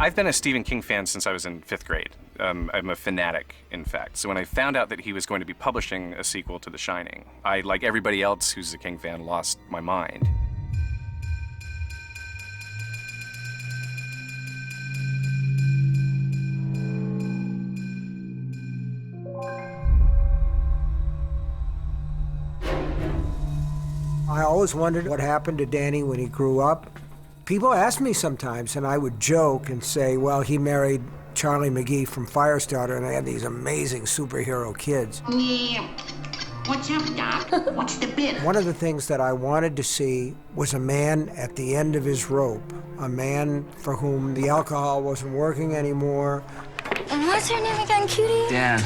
I've been a Stephen King fan since I was in 5th grade. I'm a fanatic, in fact. So when I found out that he was going to be publishing a sequel to The Shining, I, like everybody else who's a King fan, lost my mind. I always wondered what happened to Danny when he grew up. People ask me sometimes, and I would joke and say, well, he married Charlie McGee from Firestarter, and I had these amazing superhero kids. Yeah. What's up, Doc? What's the bid? One of the things that I wanted to see was a man at the end of his rope, a man for whom the alcohol wasn't working anymore. And what's your name again, cutie? Dan.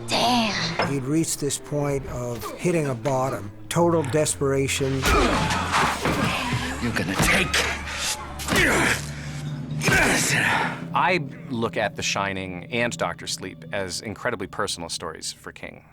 Dan. He'd reached this point of hitting a bottom, total desperation. You're gonna take this. I look at The Shining and Dr. Sleep as incredibly personal stories for King,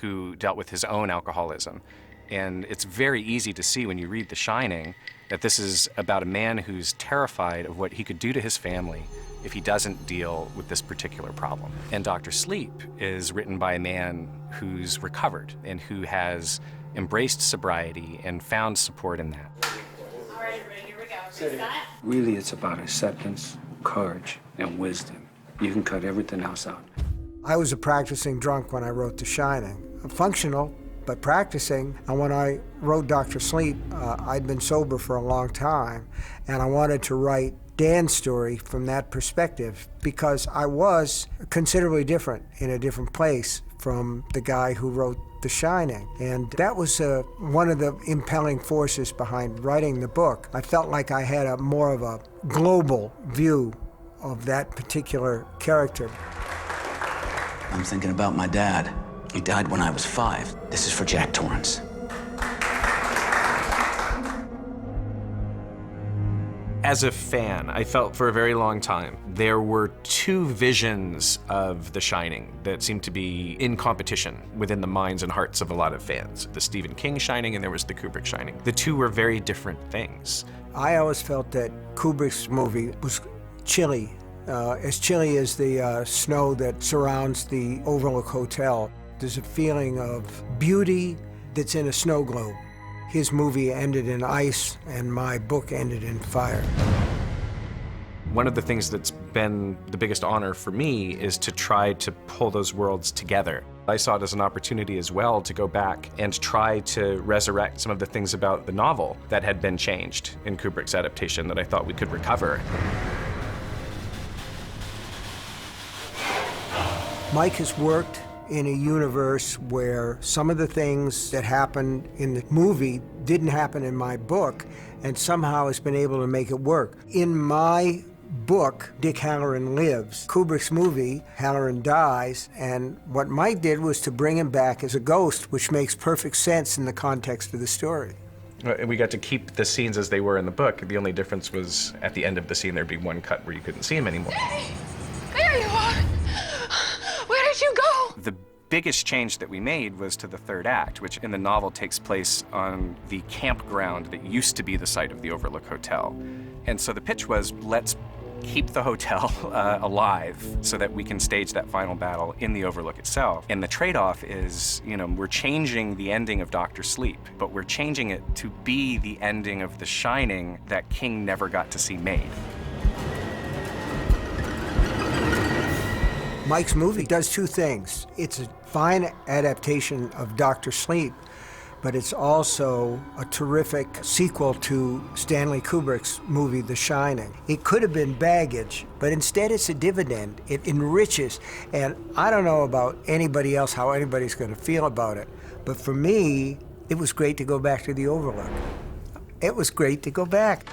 who dealt with his own alcoholism. And it's very easy to see when you read The Shining that this is about a man who's terrified of what he could do to his family if he doesn't deal with this particular problem. And Dr. Sleep is written by a man who's recovered and who has embraced sobriety and found support in that. All right, here we go. Really, it's about acceptance, courage, and wisdom. You can cut everything else out. I was a practicing drunk when I wrote The Shining. Functional, but practicing. And when I wrote Dr. Sleep, I'd been sober for a long time, and I wanted to write Dan's story from that perspective because I was considerably different in a different place from the guy who wrote The Shining. And that was one of the impelling forces behind writing the book. I felt like I had a more of a global view of that particular character. I'm thinking about my dad. He died when I was 5. This is for Jack Torrance. As a fan, I felt for a very long time there were two visions of The Shining that seemed to be in competition within the minds and hearts of a lot of fans. The Stephen King Shining and there was the Kubrick Shining. The two were very different things. I always felt that Kubrick's movie was chilly as the snow that surrounds the Overlook Hotel. There's a feeling of beauty that's in a snow globe. His movie ended in ice, and my book ended in fire. One of the things that's been the biggest honor for me is to try to pull those worlds together. I saw it as an opportunity as well to go back and try to resurrect some of the things about the novel that had been changed in Kubrick's adaptation that I thought we could recover. Mike has worked in a universe where some of the things that happened in the movie didn't happen in my book, and somehow has been able to make it work. In my book, Dick Halloran lives. Kubrick's movie, Halloran dies, and what Mike did was to bring him back as a ghost, which makes perfect sense in the context of the story. We got to keep the scenes as they were in the book. The only difference was at the end of the scene there'd be one cut where you couldn't see him anymore. Danny! There you are! Where did you go? The biggest change that we made was to the third act, which in the novel takes place on the campground that used to be the site of the Overlook Hotel. And so the pitch was, let's keep the hotel alive so that we can stage that final battle in the Overlook itself. And the trade-off is, we're changing the ending of Dr. Sleep, but we're changing it to be the ending of The Shining that King never got to see made. Mike's movie does two things. It's a fine adaptation of Dr. Sleep, but it's also a terrific sequel to Stanley Kubrick's movie, The Shining. It could have been baggage, but instead it's a dividend. It enriches, and I don't know about anybody else, how anybody's gonna feel about it, but for me, it was great to go back to the Overlook. It was great to go back.